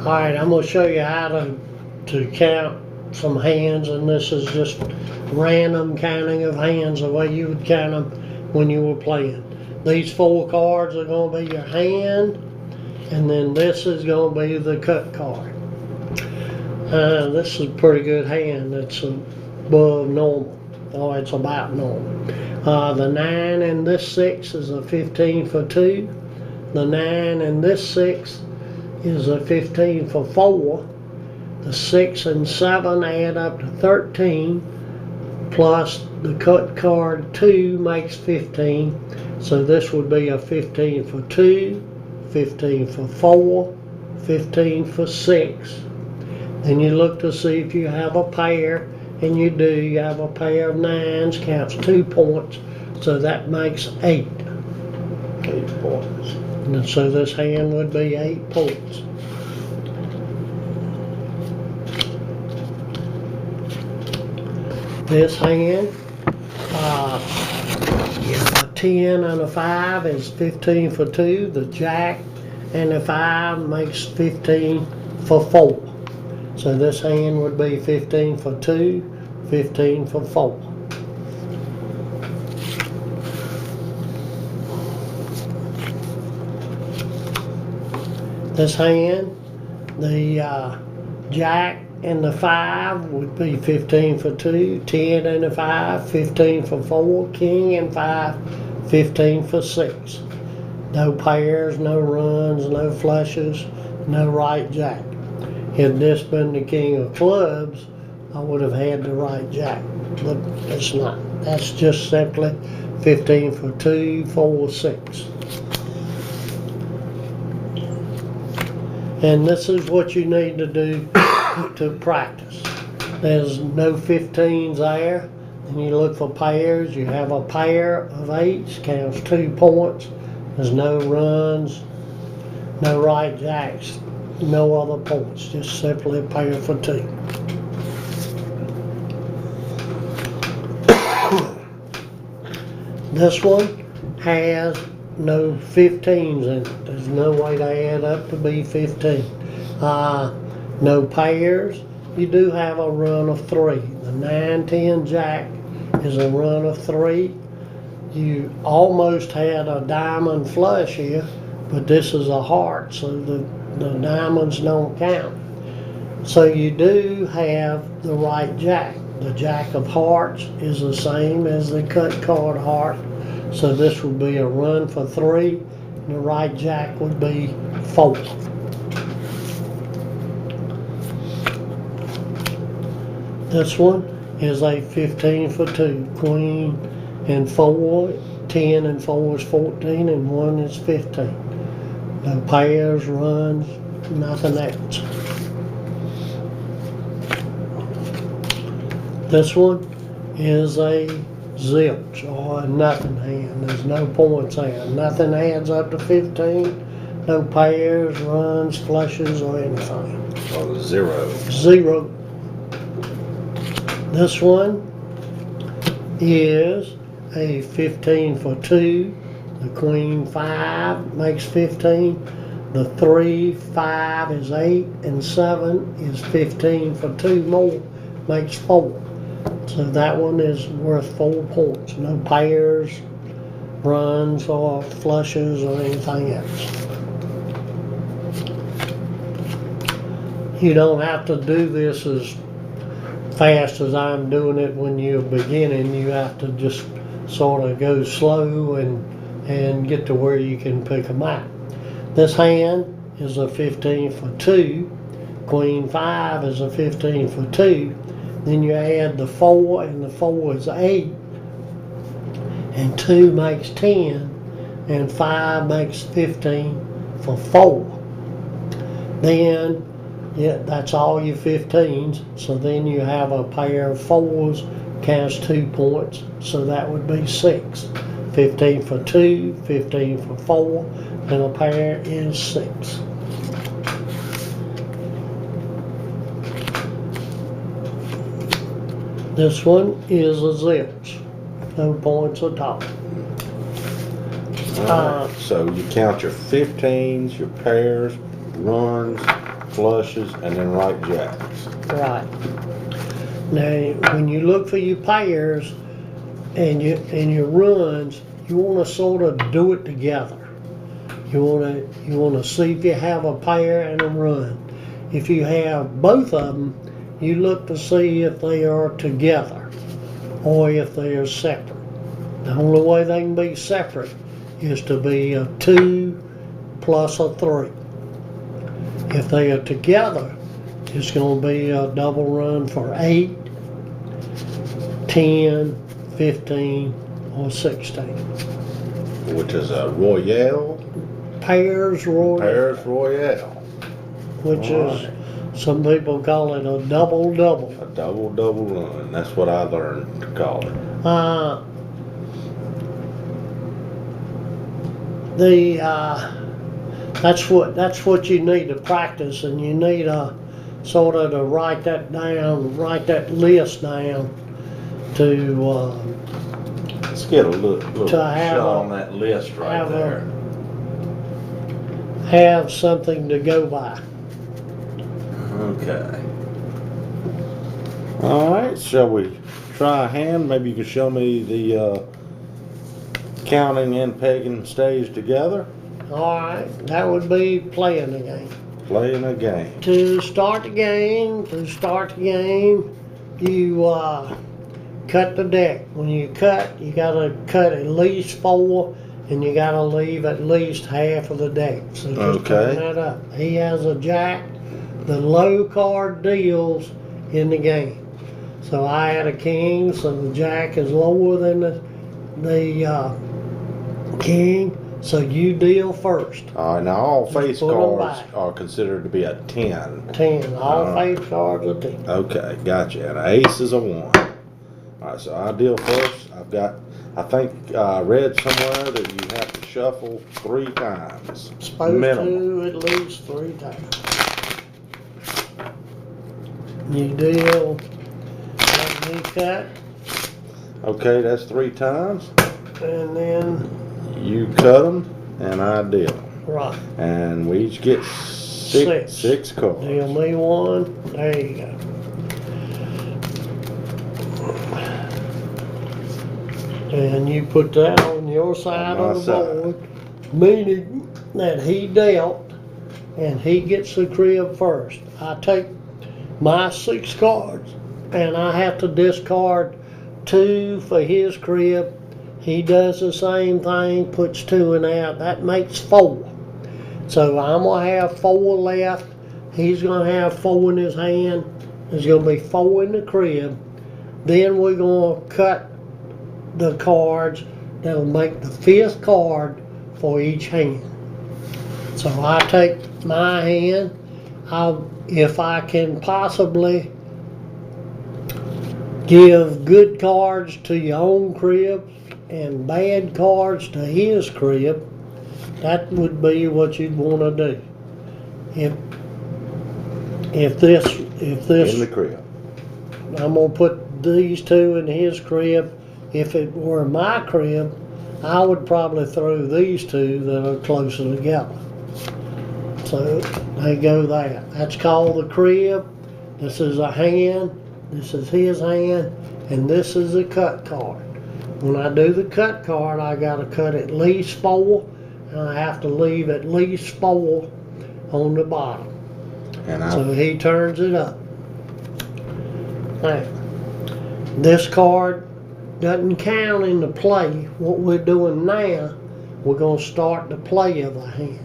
Alright, I'm gonna show you how to count some hands, and this is just random counting of hands, the way you would count them when you were playing. These 4 cards are gonna be your hand, and then this is gonna be the cut card. This is a pretty good hand. It's above normal. Oh, it's about normal. The 9 and this 6 is a 15 for 2. The 9 and this 6 is a 15 for 4. The 6 and 7 add up to 13, plus the cut card 2 makes 15. So this would be a 15 for 2, 15 for 4, 15 for 6. Then you look to see if you have a pair, and you do. You have a pair of 9s, counts 2 points, so that makes 8. 8 points. And so this hand would be 8 points. This hand, a 10 and a 5 is 15 for 2. The jack and the 5 makes 15 for 4. So this hand would be 15 for 2, 15 for 4. This hand, the jack and the 5 would be 15 for 2, 10 and the 5, 15 for 4, king and 5, 15 for 6. No pairs, no runs, no flushes, no right jack. Had this been the king of clubs, I would have had the right jack, but it's not. That's just simply 15 for 2, 4, 6. And this is what you need to do to practice. There's no 15s there, and you look for pairs. You have a pair of 8s, counts 2 points. There's no runs, no right jacks, no other points, just simply a pair for 2. This one has no 15s in it. There's no way to add up to be 15. No pairs. You do have a run of 3. The 9-10 jack is a run of 3. You almost had a diamond flush here, but this is a heart, so the diamonds don't count. So you do have the right jack. The jack of hearts is the same as the cut card heart. So this would be a run for 3. And the right jack would be 4. This one is a 15 for 2. Queen and 4, 10 and 4 is 14, and 1 is 15. No pairs, runs, nothing else. This one is a zilch, or a nothing hand. There's no points there. Nothing adds up to 15. No pairs, runs, flushes, or anything. Oh, 0. 0. This one is a 15 for 2. The queen 5 makes 15. The 3, 5 is 8, and 7 is 15 for 2 more, makes 4. So that one is worth 4 points. No pairs, runs, or flushes, or anything else. You don't have to do this as fast as I'm doing it when you're beginning. You have to just sort of go slow and get to where you can pick them out. This hand is a 15 for 2. Queen 5 is a 15 for 2. Then you add the 4, and the 4 is 8. And 2 makes 10. And 5 makes 15 for 4. Then, yeah, that's all your 15s. So then you have a pair of 4s, counts 2 points. So that would be 6. 15 for 2, 15 for 4, and a pair is 6. This one is a zilch. No points at all. So you count your 15s, your pairs, runs, flushes, and then right jacks. Right. Now, when you look for your pairs and your runs, you want to sort of do it together. You want to see if you have a pair and a run. If you have both of them, you look to see if they are together or if they are separate. The only way they can be separate is to be a 2 plus a 3. If they are together, it's going to be a double run for 8, 10, 15, or 16. Which is a Royale. Pairs Royale. Pairs Royale. Which All is, some people call it a double-double. A double run. That's what I learned to call it. That's what you need to practice, and you need sort of to write that down, write that list down to Let's get a little to have shot a- on that list right have a- there. have something to go by. Okay. All right. Shall we try a hand? Maybe you can show me the counting and pegging stage together. All right, that would be playing the game. Playing a game. To start the game, you cut the deck. When you cut, you gotta cut at least 4, and you gotta leave at least half of the deck. So just Okay. turn that up. He has a jack. The low card deals in the game. So I had a king, so the jack is lower than the king. So you deal first. All right. Now all Just face put 'em cards back. are considered to be a 10. 10. All Uh, face cards are 10. Okay, gotcha. And an ace is a 1. All right, so I deal first. I think I read somewhere that you have to shuffle 3 times. Supposed minimum. to at least 3 times. You deal, let me cut, Okay, that's 3 times. and then, You cut them, and I deal. right, And we each get Six. 6 cards. deal me 1, there you go. And you put that on your side On my of the side. board, meaning that he dealt, and he gets the crib first. I take my 6 cards, and I have to discard 2 for his crib. He does the same thing, puts 2 in there. That makes 4. So I'm gonna have 4 left. He's gonna have 4 in his hand. There's gonna be 4 in the crib. Then we're gonna cut the cards that'll make the 5th card for each hand. So I take my hand. If I can possibly give good cards to your own crib and bad cards to his crib, that would be what you'd want to do. If this, In the crib. I'm gonna put these 2 in his crib. If it were my crib, I would probably throw these 2 that are closer together. So they go there. That's called the crib. This is a hand. This is his hand, and this is a cut card. When I do the cut card, I gotta cut at least 4, and I have to leave at least 4 on the bottom. And So he turns it up. Now, this card doesn't count in the play. What we're doing now, we're going to start the play of the hand.